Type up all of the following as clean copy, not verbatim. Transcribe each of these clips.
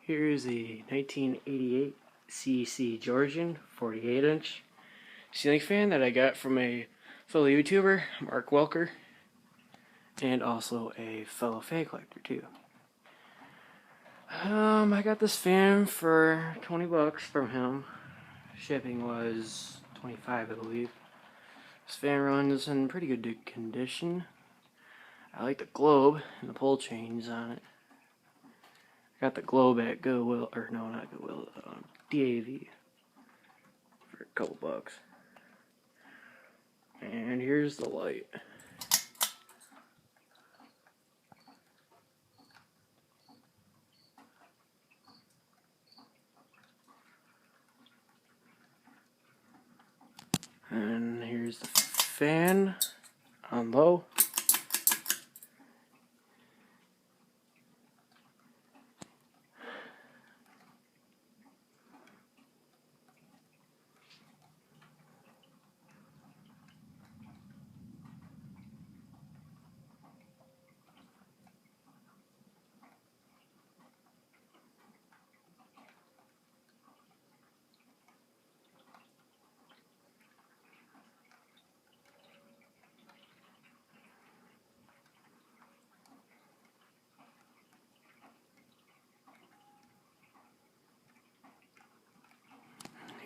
Here's a 1988 CEC Georgian 48-inch ceiling fan that I got from a fellow YouTuber, Mark Welker, and also a fellow fan collector too. I got this fan for 20 bucks from him. Shipping was 25, I believe. This fan runs in pretty good condition. I like the globe and the pull chains on it. I got the globe at Goodwill, or no, not Goodwill, DAV for a couple bucks. And here's the light. And here's the fan on low.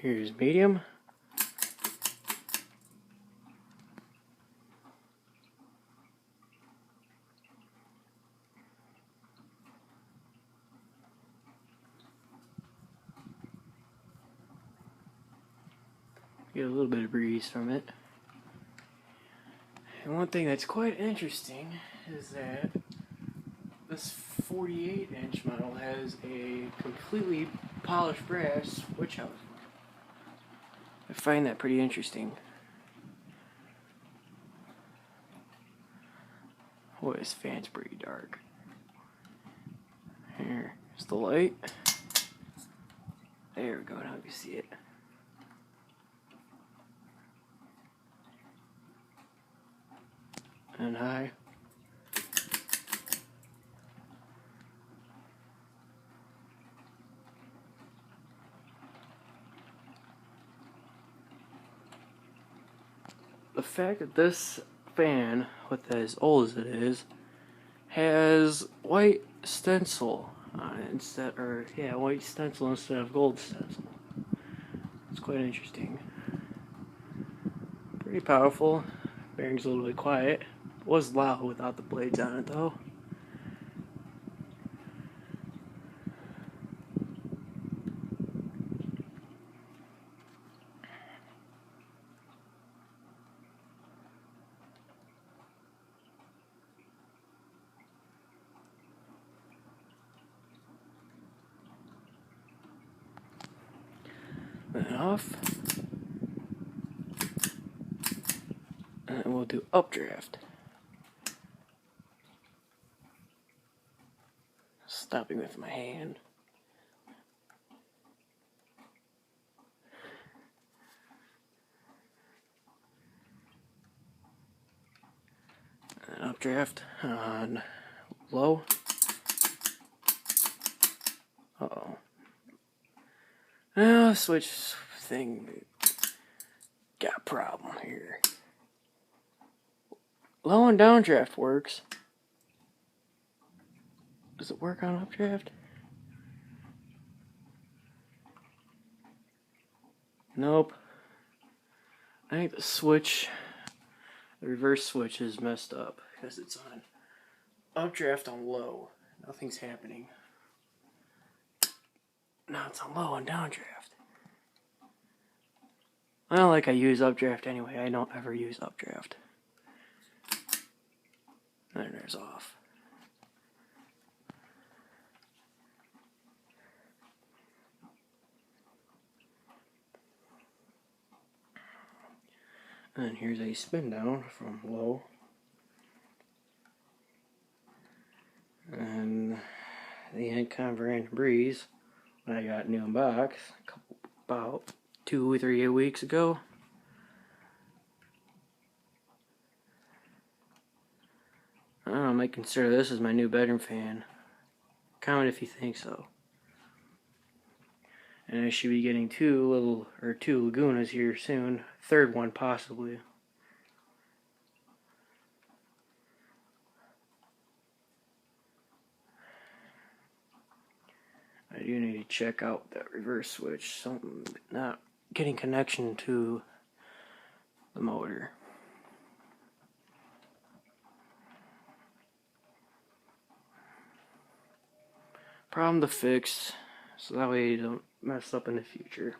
Here's medium. Get a little bit of breeze from it. And one thing that's quite interesting is that this 48-inch model has a completely polished brass switch housing. I find that pretty interesting. Boy, this fan's pretty dark. Here's the light. There we go, now you can see it. And high. The fact that this fan, with as old as it is, has white stencil on it instead, white stencil instead of gold stencil. It's quite interesting. Pretty powerful. Bearing's a little bit quiet. It was loud without the blades on it though. Then off. And we'll do updraft. Stopping with my hand. And updraft on low. Uh-oh. Now, switch thing got a problem here. Low and downdraft works. Does it work on updraft? Nope. I think the switch, the reverse switch is messed up because it's on updraft on low. Nothing's happening. Now it's on low and downdraft. Well, like I use updraft anyway. I don't ever use updraft. And there's off. And here's a spin down from low. And the Encom Veranda Breeze, when I got new in box about 2 or 3 weeks ago. I might consider this as my new bedroom fan. Comment if you think so. And I should be getting two Lagunas here soon. Third one possibly. I do need to check out that reverse switch. Something not getting connection to the motor. Problem to fix, so that way you don't mess up in the future.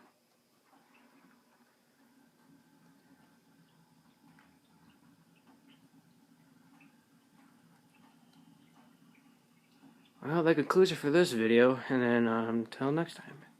Well, that concludes it for this video, and then until next time.